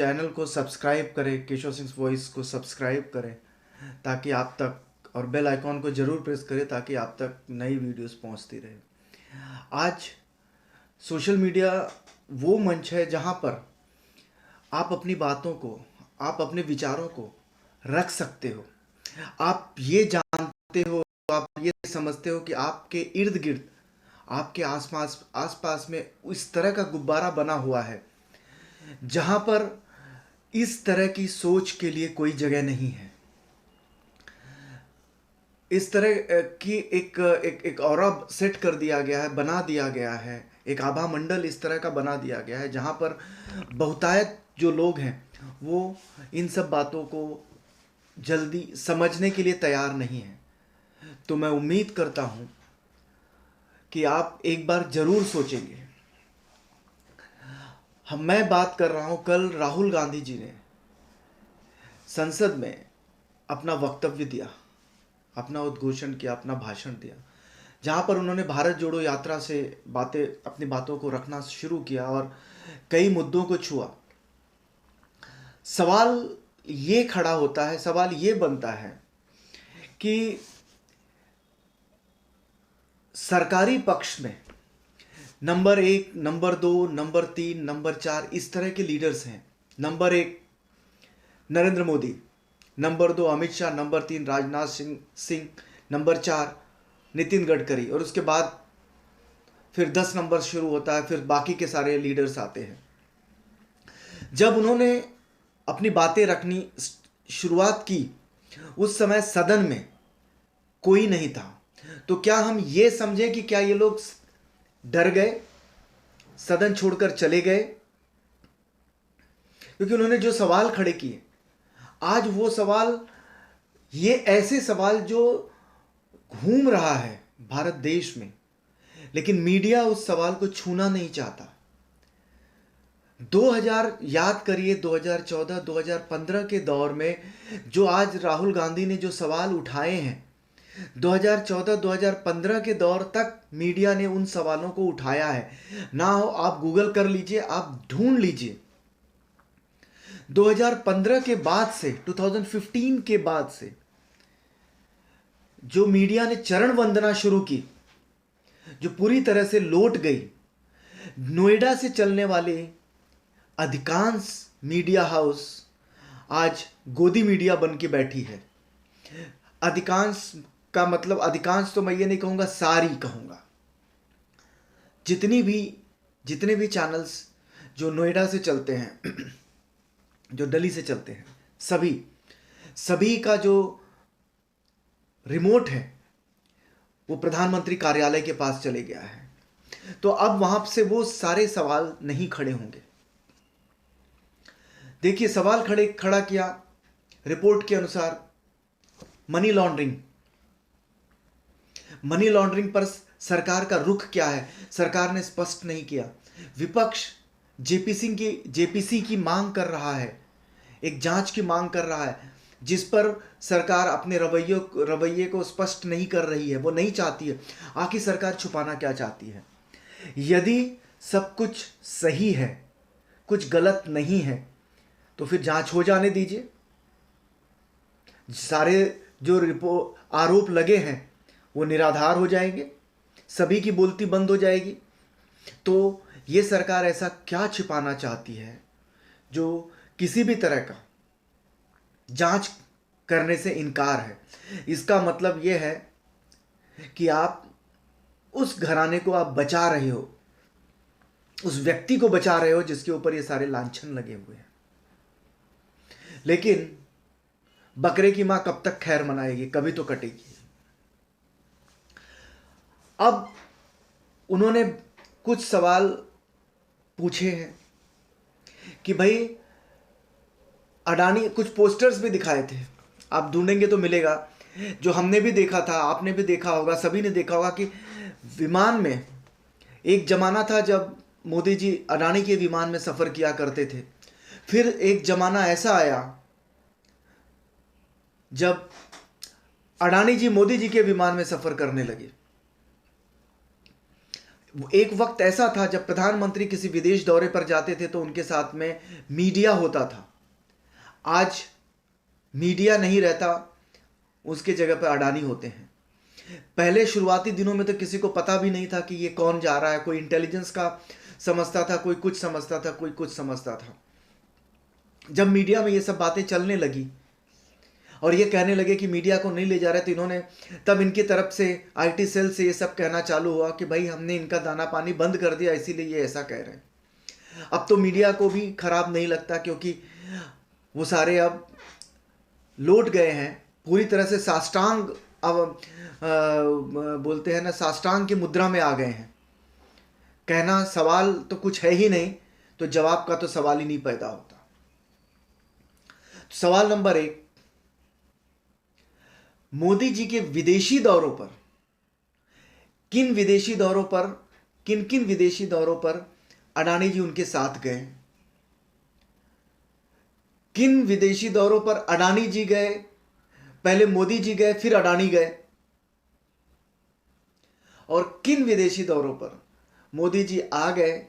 Channel को subscribe करें, Keshav Singh voice को सब्सक्राइब करें ताकि आप तक, और बेल आइकॉन को ज़रूर प्रेस करें ताकि आप तक नई वीडियोस पहुंचती रहे। आज सोशल मीडिया वो मंच है जहां पर आप अपनी बातों को, आप अपने विचारों को रख सकते हो। आप ये जानते हो, आप ये समझते हो कि आपके इर्द गिर्द, आपके आसपास आसपास में इस तरह का गुब्बारा बना हुआ है जहां पर इस तरह की सोच के लिए कोई जगह नहीं है। इस तरह की एक ऑरा सेट कर दिया गया है, बना दिया गया है, एक आभा मंडल इस तरह का बना दिया गया है जहां पर बहुतायत जो लोग हैं वो इन सब बातों को जल्दी समझने के लिए तैयार नहीं है। तो मैं उम्मीद करता हूं कि आप एक बार जरूर सोचेंगे। मैं बात कर रहा हूं, कल राहुल गांधी जी ने संसद में अपना वक्तव्य दिया, अपना उद्घोषण किया, अपना भाषण दिया, जहां पर उन्होंने भारत जोड़ो यात्रा से बातें, अपनी बातों को रखना शुरू किया और कई मुद्दों को छुआ। सवाल ये खड़ा होता है, सवाल ये बनता है कि सरकारी पक्ष में नंबर 1, नंबर 2, नंबर 3, नंबर 4 इस तरह के लीडर्स हैं। Number 1 Narendra Modi, number 2 Amit Shah, number 3 Rajnath Singh, number 4 Nitin Gadkari, और उसके बाद फिर 10 नंबर शुरू होता है, फिर बाकी के सारे लीडर्स आते हैं। जब उन्होंने अपनी बातें रखनी शुरुआत की उस समय सदन में कोई नहीं था। तो क्या हम ये समझें कि क्या ये लोग डर गए, सदन छोड़कर चले गए? क्योंकि उन्होंने जो सवाल खड़े किए, आज वो सवाल, ये ऐसे सवाल जो घूम रहा है भारत देश में, लेकिन मीडिया उस सवाल को छूना नहीं चाहता। 2000 याद करिए, 2014 2015 के दौर में जो आज राहुल गांधी ने जो सवाल उठाए हैं, 2014 2015 के दौर तक मीडिया ने उन सवालों को उठाया है। ना हो आप गूगल कर लीजिए, आप ढूंढ लीजिए। 2015 के बाद से, 2015 के बाद से जो मीडिया ने चरण वंदना शुरू की, जो पूरी तरह से लौट गई। नोएडा से चलने वाले अधिकांश मीडिया हाउस आज गोदी मीडिया बन के बैठी है। अधिकांश का मतलब, अधिकांश तो मैं ये नहीं कहूंगा, सारी कहूंगा। जितने भी चैनल्स जो नोएडा से चलते हैं, जो दिल्ली से चलते हैं, सभी का जो रिमोट है वो प्रधानमंत्री कार्यालय के पास चले गया है। तो अब वहां से वो सारे सवाल नहीं खड़े होंगे। देखिए, सवाल खड़ा किया रिपोर्ट के अनुसार मनी लॉन्ड्रिंग पर सरकार का रुख क्या है, सरकार ने स्पष्ट नहीं किया। विपक्ष जेपीसी की मांग कर रहा है, एक जांच की मांग कर रहा है, जिस पर सरकार अपने रवैये को स्पष्ट नहीं कर रही है, वो नहीं चाहती है। आखिर सरकार छुपाना क्या चाहती है? यदि सब कुछ सही है, कुछ गलत नहीं है, तो फिर जांच हो जाने दीजिए। सारे जो आरोप लगे हैं वो निराधार हो जाएंगे, सभी की बोलती बंद हो जाएगी। तो ये सरकार ऐसा क्या छिपाना चाहती है जो किसी भी तरह का जांच करने से इनकार है? इसका मतलब यह है कि आप उस घराने को आप बचा रहे हो, उस व्यक्ति को बचा रहे हो जिसके ऊपर ये सारे लांछन लगे हुए हैं। लेकिन बकरे की मां कब तक खैर मनाएगी? कभी तो कटेगी। अब उन्होंने कुछ सवाल पूछे हैं कि भाई अडानी, कुछ पोस्टर्स भी दिखाए थे, आप ढूंढेंगे तो मिलेगा, जो हमने भी देखा था, आपने भी देखा होगा, सभी ने देखा होगा कि विमान में एक जमाना था जब मोदी जी अडानी के विमान में सफर किया करते थे। फिर एक जमाना ऐसा आया जब अडानी जी मोदी जी के विमान में सफर करने लगे। एक वक्त ऐसा था जब प्रधानमंत्री किसी विदेश दौरे पर जाते थे तो उनके साथ में मीडिया होता था। आज मीडिया नहीं रहता, उसके जगह पर अडानी होते हैं। पहले शुरुआती दिनों में तो किसी को पता भी नहीं था कि ये कौन जा रहा है। कोई इंटेलिजेंस का समझता था, कोई कुछ समझता था, कोई कुछ समझता था। जब मीडिया में ये सब बातें चलने लगी और ये कहने लगे कि मीडिया को नहीं ले जा रहे, तो इन्होंने तब इनकी तरफ से आईटी सेल से ये सब कहना चालू हुआ कि भाई हमने इनका दाना पानी बंद कर दिया, इसीलिए ये ऐसा कह रहे हैं। अब तो मीडिया को भी खराब नहीं लगता, क्योंकि वो सारे अब लौट गए हैं पूरी तरह से साष्टांग, अब बोलते हैं ना, साष्टांग की मुद्रा में आ गए हैं। कहना सवाल तो कुछ है ही नहीं, तो जवाब का तो सवाल ही नहीं पैदा होता। तो सवाल नंबर 1, मोदी जी के विदेशी दौरों पर किन किन विदेशी दौरों पर अडानी जी उनके साथ गए? किन विदेशी दौरों पर अडानी जी गए? पहले मोदी जी गए, फिर अडानी गए। और किन विदेशी दौरों पर मोदी जी आ गए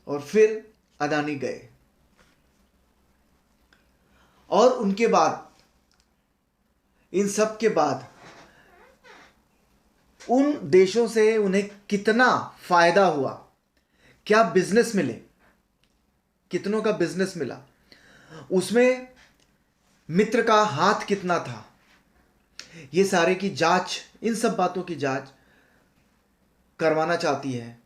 और फिर अडानी गए? और उनके बाद, इन सब के बाद उन देशों से उन्हें कितना फायदा हुआ? क्या बिजनेस मिले? कितनों का बिजनेस मिला? उसमें मित्र का हाथ कितना था? ये सारे की जांच, इन सब बातों की जांच करवाना चाहती है।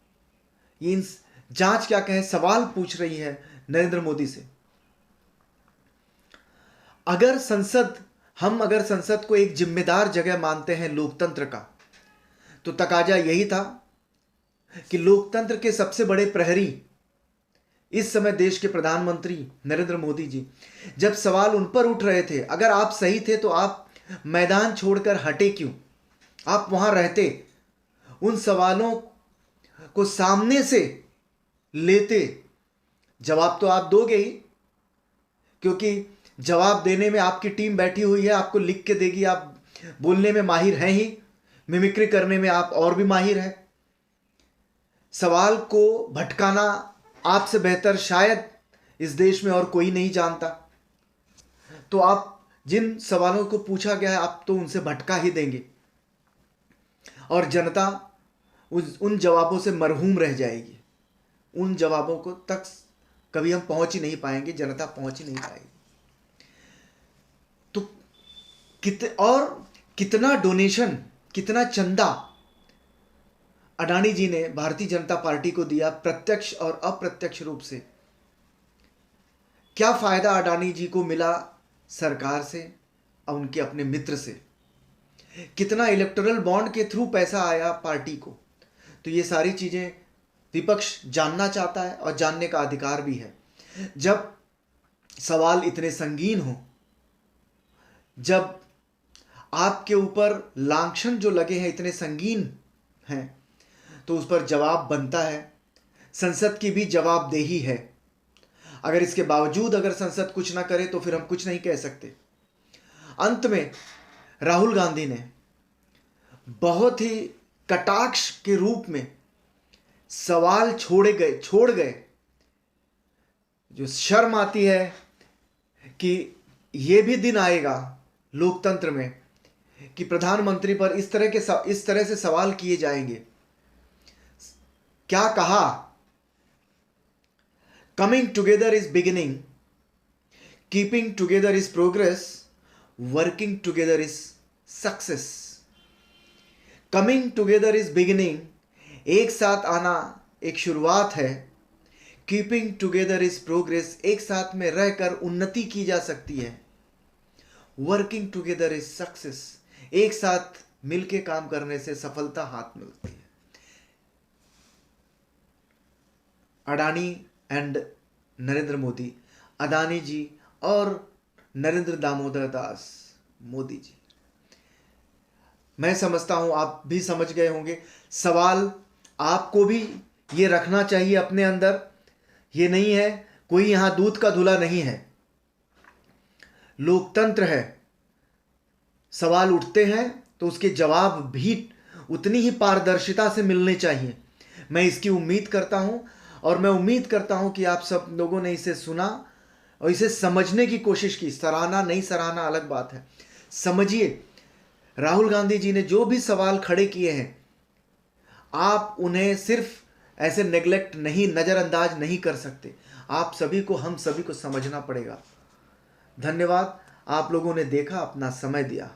ये इन जांच क्या कहे, सवाल पूछ रही है नरेंद्र मोदी से। अगर संसद को एक जिम्मेदार जगह मानते हैं लोकतंत्र का, तो तकाजा यही था कि लोकतंत्र के सबसे बड़े प्रहरी इस समय देश के प्रधानमंत्री नरेंद्र मोदी जी, जब सवाल उन पर उठ रहे थे, अगर आप सही थे तो आप मैदान छोड़कर हटे क्यों? आप वहां रहते, उन सवालों को सामने से लेते। जवाब तो आप दोगे ही, क्योंकि जवाब देने में आपकी टीम बैठी हुई है, आपको लिख के देगी। आप बोलने में माहिर हैं ही, मिमिक्री करने में आप और भी माहिर हैं। सवाल को भटकाना आपसे बेहतर शायद इस देश में और कोई नहीं जानता। तो आप जिन सवालों को पूछा गया है, आप तो उनसे भटका ही देंगे और जनता उन जवाबों से मरहूम रह जाएगी। उन जवाबों को तक कभी हम पहुंच ही नहीं पाएंगे, जनता पहुंच ही नहीं पाएगी। तो कितना डोनेशन, कितना चंदा अडानी जी ने भारतीय जनता पार्टी को दिया, प्रत्यक्ष और अप्रत्यक्ष रूप से। क्या फायदा अडानी जी को मिला सरकार से और उनके अपने मित्र से? कितना इलेक्टोरल बॉन्ड के थ्रू पैसा आया पार्टी को? तो ये सारी चीजें विपक्ष जानना चाहता है और जानने का अधिकार भी है। जब सवाल इतने संगीन हो, जब आपके ऊपर लांछन जो लगे हैं इतने संगीन हैं, तो उस पर जवाब बनता है। संसद की भी जवाबदेही है। अगर इसके बावजूद अगर संसद कुछ ना करे तो फिर हम कुछ नहीं कह सकते। अंत में राहुल गांधी ने बहुत ही कटाक्ष के रूप में सवाल छोड़ गए। जो शर्म आती है कि यह भी दिन आएगा लोकतंत्र में कि प्रधानमंत्री पर इस तरह से सवाल किए जाएंगे। क्या कहा? Coming together is beginning, keeping together is progress, working together is success. Coming together is beginning, एक साथ आना एक शुरुआत है। कीपिंग टुगेदर इज प्रोग्रेस, एक साथ में रहकर उन्नति की जा सकती है। वर्किंग टुगेदर इज सक्सेस, एक साथ मिलके काम करने से सफलता हाथ मिलती है। अडानी एंड नरेंद्र मोदी, अडानी जी और नरेंद्र दामोदर दास मोदी जी। मैं समझता हूं आप भी समझ गए होंगे। सवाल आपको भी ये रखना चाहिए अपने अंदर। ये नहीं है, कोई यहां दूध का धुला नहीं है, लोकतंत्र है। सवाल उठते हैं तो उसके जवाब भी उतनी ही पारदर्शिता से मिलने चाहिए। मैं इसकी उम्मीद करता हूँ और मैं उम्मीद करता हूँ कि आप सब लोगों ने इसे सुना और इसे समझने की कोशिश की। सराहना नहीं सराहना अलग बात है, समझिए। राहुल गांधी जी ने जो भी सवाल खड़े किए हैं, आप उन्हें सिर्फ ऐसे नेग्लेक्ट नहीं, नज़रअंदाज नहीं कर सकते। आप सभी को, हम सभी को समझना पड़ेगा। धन्यवाद, आप लोगों ने देखा, अपना समय दिया।